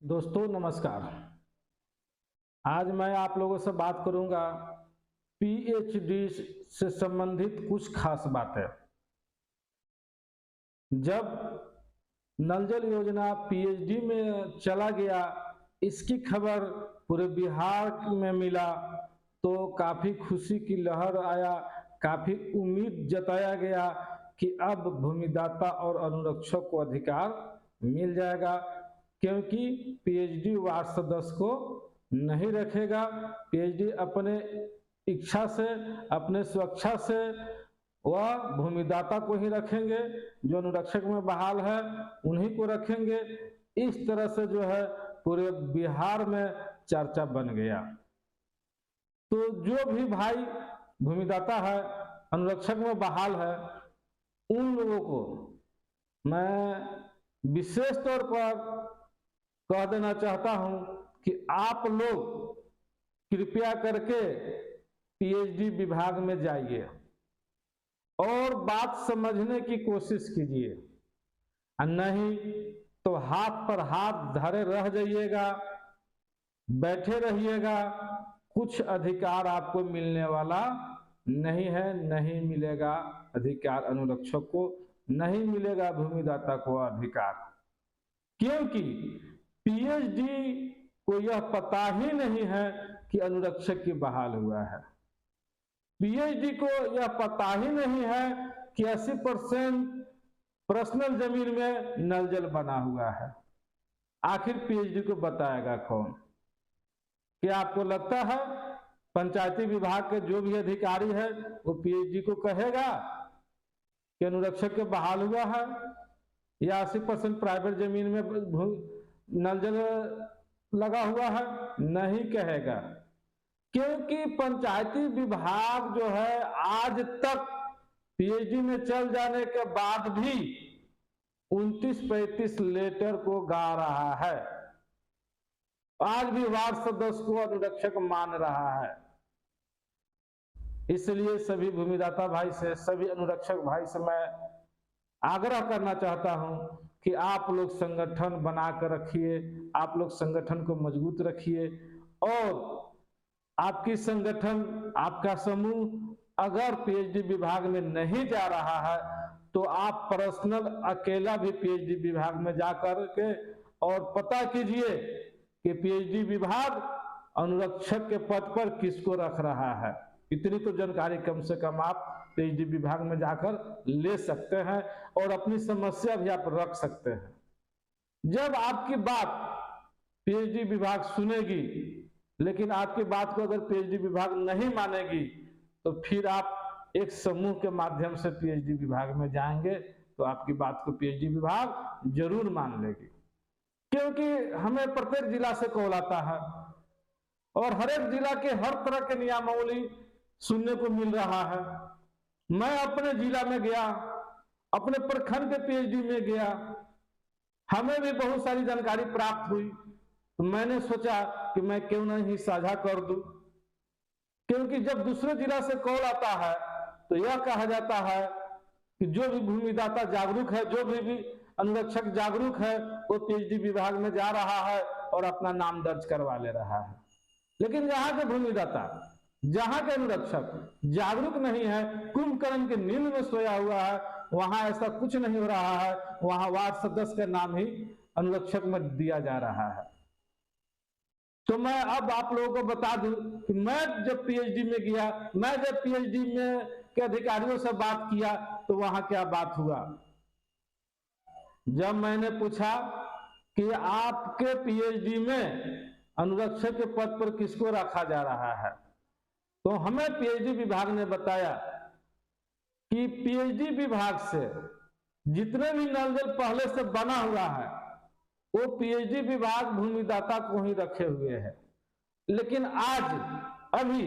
दोस्तों नमस्कार। आज मैं आप लोगों से बात करूंगा पीएचडी से संबंधित कुछ खास बातें। जब नल जल योजना पीएचडी में चला गया, इसकी खबर पूरे बिहार में मिला तो काफ़ी खुशी की लहर आया, काफ़ी उम्मीद जताया गया कि अब भूमिदाता और अनुरक्षक को अधिकार मिल जाएगा, क्योंकि पीएचडी वार्ड सदस्य को नहीं रखेगा। पीएचडी अपने इच्छा से, अपने स्वेच्छा से वह भूमिदाता को ही रखेंगे, जो अनुरक्षक में बहाल है उन्हीं को रखेंगे। इस तरह से जो है पूरे बिहार में चर्चा बन गया। तो जो भी भाई भूमिदाता है, अनुरक्षक में बहाल है, उन लोगों को मैं विशेष तौर पर कह देना चाहता हूं कि आप लोग कृपया करके पीएचडी विभाग में जाइए और बात समझने की कोशिश कीजिए, नहीं तो हाथ पर हाथ धरे रह जाइएगा, बैठे रहिएगा। कुछ अधिकार आपको मिलने वाला नहीं है, नहीं मिलेगा अधिकार अनुरक्षक को, नहीं मिलेगा भूमिदाता को अधिकार, क्योंकि पीएचडी को यह पता ही नहीं है कि अनुरक्षक की बहाल हुआ है। पीएचडी को यह पता ही नहीं है कि 80% पर्सनल जमीन में नल जल बना हुआ है। आखिर पीएचडी को बताएगा कौन? क्या आपको लगता है पंचायती विभाग के जो भी अधिकारी है वो पीएचडी को कहेगा कि अनुरक्षक के बहाल हुआ है, या 80% प्राइवेट जमीन में नल जल लगा हुआ है? नहीं कहेगा, क्योंकि पंचायती विभाग जो है आज तक पीएचडी में चल जाने के बाद भी 29-35 लेटर को गा रहा है। आज भी वार्ड सदस्य को अनुरक्षक मान रहा है। इसलिए सभी भूमिदाता भाई से, सभी अनुरक्षक भाई से मैं आग्रह करना चाहता हूं कि आप लोग संगठन बनाकर रखिए, आप लोग संगठन को मजबूत रखिए, और आपकी संगठन, आपका समूह अगर पीएचडी विभाग में नहीं जा रहा है तो आप पर्सनल अकेला भी पीएचडी विभाग में जाकर के और पता कीजिए कि पीएचडी विभाग अनुरक्षक के पद पर किसको रख रहा है। इतनी तो जानकारी कम से कम आप पीएचडी विभाग में जाकर ले सकते हैं और अपनी समस्या भी आप रख सकते हैं। जब आपकी बात पीएचडी विभाग सुनेगी, लेकिन आपकी बात को अगर पीएचडी विभाग नहीं मानेगी, तो फिर आप एक समूह के माध्यम से पीएचडी विभाग में जाएंगे तो आपकी बात को पीएचडी विभाग जरूर मान लेगी। क्योंकि हमें प्रत्येक जिला से कॉल आता है और हर एक जिला के हर तरह के नियमावली सुनने को मिल रहा है। मैं अपने जिला में गया, अपने प्रखंड के पीएचडी में गया, हमें भी बहुत सारी जानकारी प्राप्त हुई, तो मैंने सोचा कि मैं क्यों नहीं साझा कर दूं। क्योंकि जब दूसरे जिला से कॉल आता है तो यह कहा जाता है कि जो भी भूमिदाता जागरूक है, जो भी अनुरक्षक जागरूक है, वो पीएचडी विभाग में जा रहा है और अपना नाम दर्ज करवा ले रहा है। लेकिन यहाँ के भूमिदाता, जहां के अनुरक्षक जागरूक नहीं है, कुंभकर्ण की नींद में सोया हुआ है, वहां ऐसा कुछ नहीं हो रहा है। वहां वार्ड सदस्य का नाम ही अनुरक्षक में दिया जा रहा है। तो मैं अब आप लोगों को बता दूं कि मैं जब पीएचडी में गया, मैं जब पीएचडी में के अधिकारियों से बात किया तो वहां क्या बात हुआ। जब मैंने पूछा कि आपके पीएचडी में अनुरक्षक के पद पर किसको रखा जा रहा है, तो हमें पीएचडी विभाग ने बताया कि पीएचडी विभाग से जितने भी नल जल पहले से बना हुआ है वो पीएचडी विभाग भूमिदाता को ही रखे हुए है। लेकिन आज अभी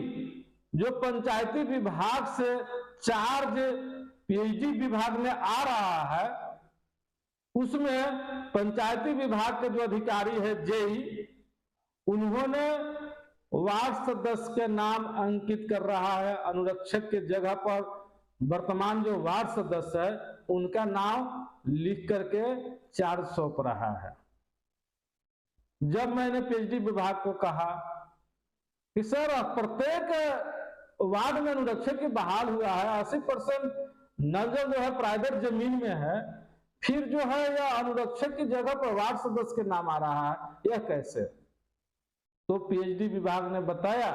जो पंचायती विभाग से चार्ज पीएचडी विभाग में आ रहा है, उसमें पंचायती विभाग के जो अधिकारी है जेई, उन्होंने वार्ड सदस्य के नाम अंकित कर रहा है। अनुरक्षक के जगह पर वर्तमान जो वार्ड सदस्य है उनका नाम लिख करके चार्ज सौंप रहा है। जब मैंने पीएचडी विभाग को कहा कि सर प्रत्येक वार्ड में अनुरक्षक की बहाल हुआ है, 80% नल जल जो है प्राइवेट जमीन में है, फिर जो है यह अनुरक्षक की जगह पर वार्ड सदस्य के नाम आ रहा है, यह कैसे? तो पीएचडी विभाग ने बताया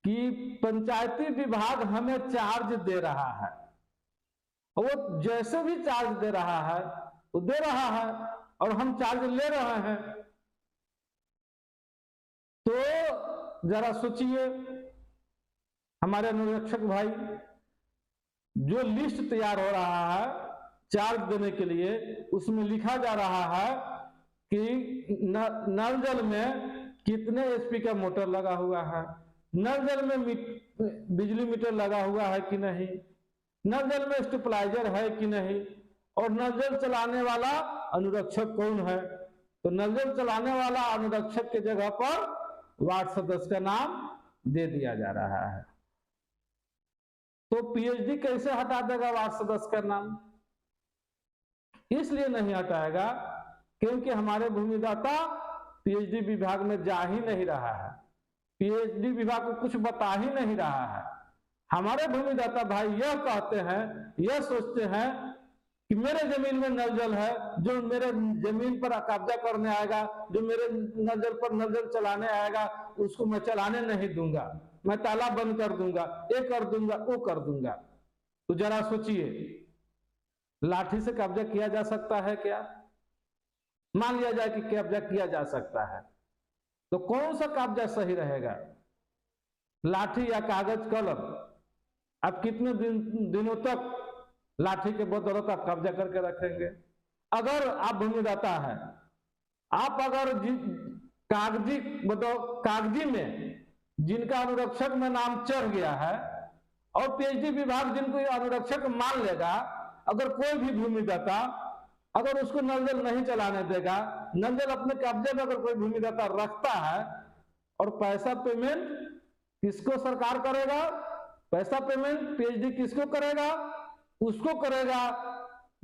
कि पंचायती विभाग हमें चार्ज दे रहा है, वो जैसे भी चार्ज दे रहा है वो दे रहा है और हम चार्ज ले रहे हैं। तो जरा सोचिए हमारे अनुरक्षक भाई, जो लिस्ट तैयार हो रहा है चार्ज देने के लिए, उसमें लिखा जा रहा है कि नल जल में कितने एचपी का मोटर लगा हुआ है, नल जल में बिजली मीटर लगा हुआ है कि नहीं, नल जल में स्टेबलाइजर है कि नहीं, और नल जल चलाने वाला अनुरक्षक कौन है। तो नल जल चलाने वाला अनुरक्षक के जगह पर वार्ड सदस्य का नाम दे दिया जा रहा है। तो पीएचडी कैसे हटा देगा वार्ड सदस्य का नाम? इसलिए नहीं हटाएगा क्योंकि हमारे भूमिदाता पीएचडी विभाग में जा ही नहीं रहा है, पीएचडी विभाग को कुछ बता ही नहीं रहा है। हमारे भूमिदाता भाई यह कहते हैं, यह सोचते हैं कि मेरे जमीन में नल जल है, जो मेरे जमीन पर कब्जा करने आएगा, जो मेरे नल जल पर नल जल चलाने आएगा, उसको मैं चलाने नहीं दूंगा, मैं ताला बंद कर दूंगा, ये कर दूंगा, वो कर दूंगा। तो जरा सोचिए, लाठी से कब्जा किया जा सकता है क्या? मान लिया जाए कि कब्जा किया जा सकता है, तो कौन सा कब्जा सही रहेगा, लाठी या कागज कलम? आप कितने दिनों तक लाठी के बदौलत आप कब्जा करके रखेंगे? अगर आप भूमिदाता है, आप अगर कागजी में जिनका अनुरक्षक में नाम चढ़ गया है और पीएचडी विभाग जिनको अनुरक्षक मान लेगा, अगर कोई भी भूमिदाता अगर उसको नल जल नहीं चलाने देगा, नल जल अपने कब्जे में अगर कोई भूमिदाता रखता है, और पैसा पेमेंट किसको सरकार करेगा? पैसा पेमेंट पीएचडी किसको करेगा? उसको करेगा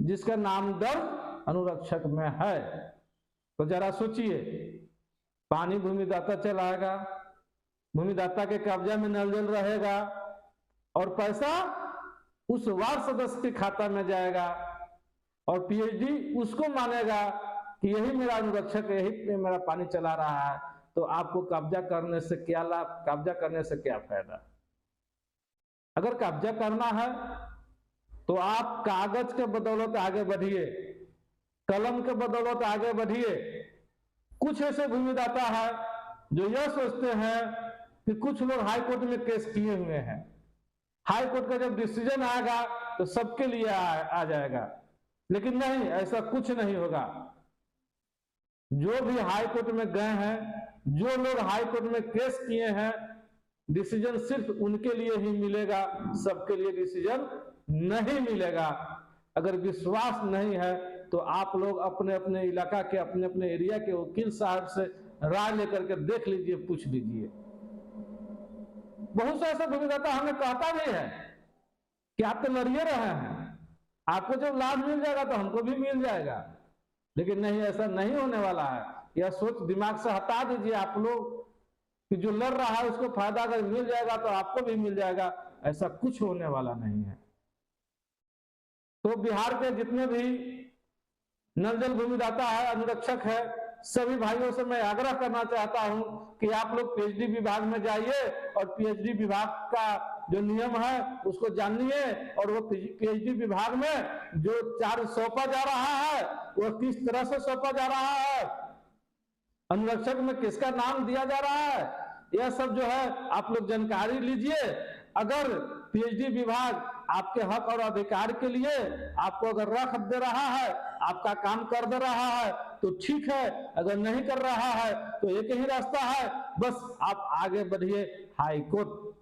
जिसका नाम दर्ज अनुरक्षक में है। तो जरा सोचिए, पानी भूमिदाता चलाएगा, भूमिदाता के कब्जा में नल जल रहेगा और पैसा उस वार्ड सदस्य के खाता में जाएगा, और पीएचडी उसको मानेगा कि यही मेरा अनुरक्षक है, यही मेरा पानी चला रहा है। तो आपको कब्जा करने से क्या लाभ, कब्जा करने से क्या फायदा? अगर कब्जा करना है तो आप कागज के बदौलत आगे बढ़िए, कलम के बदौलत आगे बढ़िए। कुछ ऐसे भूमिदाता है जो यह सोचते हैं कि कुछ लोग हाई कोर्ट में केस किए हुए हैं, हाई कोर्ट का जब डिसीजन आएगा तो सबके लिए आ जाएगा, लेकिन नहीं, ऐसा कुछ नहीं होगा। जो भी हाई कोर्ट में गए हैं, जो लोग हाई कोर्ट में केस किए हैं, डिसीजन सिर्फ उनके लिए ही मिलेगा, सबके लिए डिसीजन नहीं मिलेगा। अगर विश्वास नहीं है तो आप लोग अपने अपने इलाका के, अपने अपने एरिया के वकील साहब से राय लेकर के देख लीजिए, पूछ लीजिए। बहुत से ऐसा भूमिदाता हमें कहता भी है कि आप तो लड़िए रहे हैं, आपको जब लाभ मिल जाएगा तो हमको भी मिल जाएगा, लेकिन नहीं, ऐसा नहीं होने वाला है। यह सोच दिमाग से हटा दीजिए आप लोग कि जो लड़ रहा है उसको फायदा अगर मिल जाएगा तो आपको भी मिल जाएगा, ऐसा कुछ होने वाला नहीं है। तो बिहार के जितने भी नल जल भूमिदाता है, अनुरक्षक है, सभी भाइयों से मैं आग्रह करना चाहता हूं कि आप लोग पीएचडी विभाग में जाइए और पीएचडी विभाग का जो नियम है उसको जानिए, और वो पीएचडी विभाग में जो चार्ज सौंपा जा रहा है वो किस तरह से सौंपा जा रहा है, अनुरक्षक में किसका नाम दिया जा रहा है, यह सब जो है आप लोग जानकारी लीजिए। अगर पीएचडी विभाग आपके हक और अधिकार के लिए आपको अगर रख दे रहा है, आपका काम कर दे रहा है तो ठीक है, अगर नहीं कर रहा है तो एक ही रास्ता है, बस आप आगे बढ़िए हाई कोर्ट।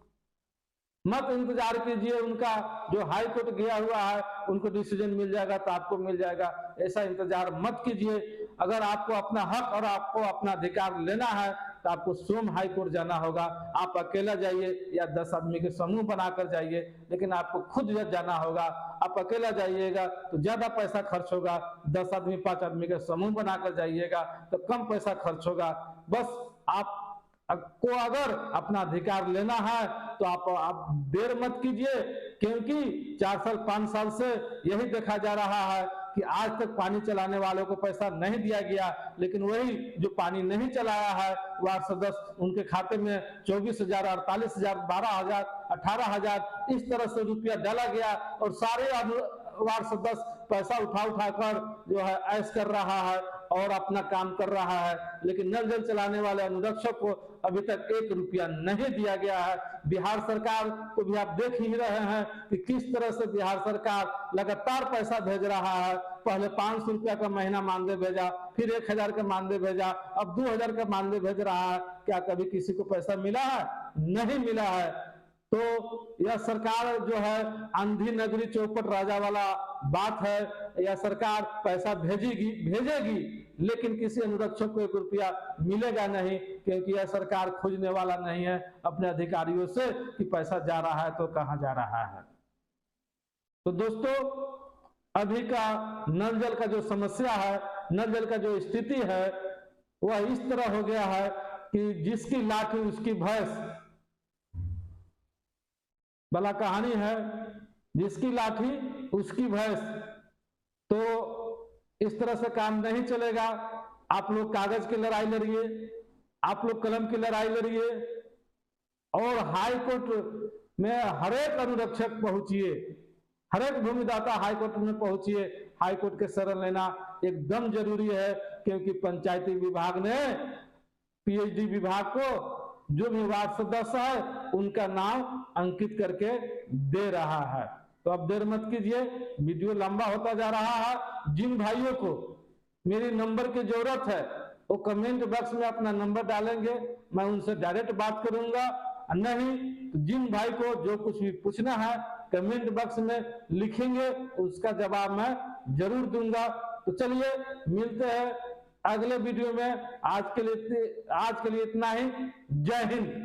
मत इंतजार कीजिए उनका, जो हाई कोर्ट गया हुआ है उनको डिसीजन मिल जाएगा तो आपको मिल जाएगा, ऐसा इंतजार मत कीजिए। अगर आपको अपना हक और आपको अपना अधिकार लेना है तो आपको स्वयं हाई कोर्ट जाना होगा। आप अकेला जाइए या 10 आदमी के समूह बनाकर जाइए, लेकिन आपको खुद जाना होगा। आप अकेला जाइएगा तो ज्यादा पैसा खर्च होगा, 10 आदमी 5 आदमी के समूह बनाकर जाइएगा तो कम पैसा खर्च होगा। बस आपको अगर अपना अधिकार लेना है तो आप देर मत कीजिए, क्योंकि 4 साल 5 साल से यही देखा जा रहा है कि आज तक पानी चलाने वालों को पैसा नहीं दिया गया, लेकिन वही जो पानी नहीं चलाया है वार्ड सदस्य उनके खाते में 24,000, 48,000, 12,000, 18,000 इस तरह से रुपया डाला गया और सारे वार्ड सदस्य पैसा उठा कर जो है ऐश कर रहा है और अपना काम कर रहा है, लेकिन नल जल चलाने वाले अनुरक्षक को अभी तक 1 रुपया नहीं दिया गया है। बिहार सरकार को भी आप देख ही रहे हैं कि किस तरह से बिहार सरकार लगातार पैसा भेज रहा है। पहले 500 रुपया का महीना मानदेय भेजा, फिर 1,000 का मानदेय भेजा, अब 2,000 का मानदेय भेज रहा है। क्या कभी किसी को पैसा मिला है? नहीं मिला है। तो यह सरकार जो है आंधी नगरी चौपट राजा वाला बात है। यह सरकार पैसा भेजेगी लेकिन किसी अनुरक्षक को 1 रुपया मिलेगा नहीं, क्योंकि यह सरकार खोजने वाला नहीं है अपने अधिकारियों से कि पैसा जा रहा है तो कहां जा रहा है। तो दोस्तों, अभी का नल जल का जो समस्या है, नल जल का जो स्थिति है वह इस तरह हो गया है कि जिसकी लाठी उसकी भैंस भला कहानी है, जिसकी लाठी उसकी भैंस। तो इस तरह से काम नहीं चलेगा। आप लोग कागज की लड़ाई लड़िए, आप लोग कलम की लड़ाई लड़िए और हाई कोर्ट में हर एक अनुरक्षक पहुंचिए, हर एक भूमिदाता हाई कोर्ट में पहुंचिए। हाई कोर्ट के शरण लेना एकदम जरूरी है, क्योंकि पंचायती विभाग ने पीएचडी विभाग को जो भी वार्ड सदस्य है उनका नाम अंकित करके दे रहा है। तो अब देर मत कीजिए, वीडियो लंबा होता जा रहा है। जिन भाइयों को मेरी नंबर की जरूरत है वो कमेंट बॉक्स में अपना नंबर डालेंगे, मैं उनसे डायरेक्ट बात करूंगा। नहीं तो जिन भाई को जो कुछ भी पूछना है कमेंट बॉक्स में लिखेंगे, उसका जवाब मैं जरूर दूंगा। तो चलिए मिलते हैं अगले वीडियो में। आज के लिए इतना ही। जय हिंद।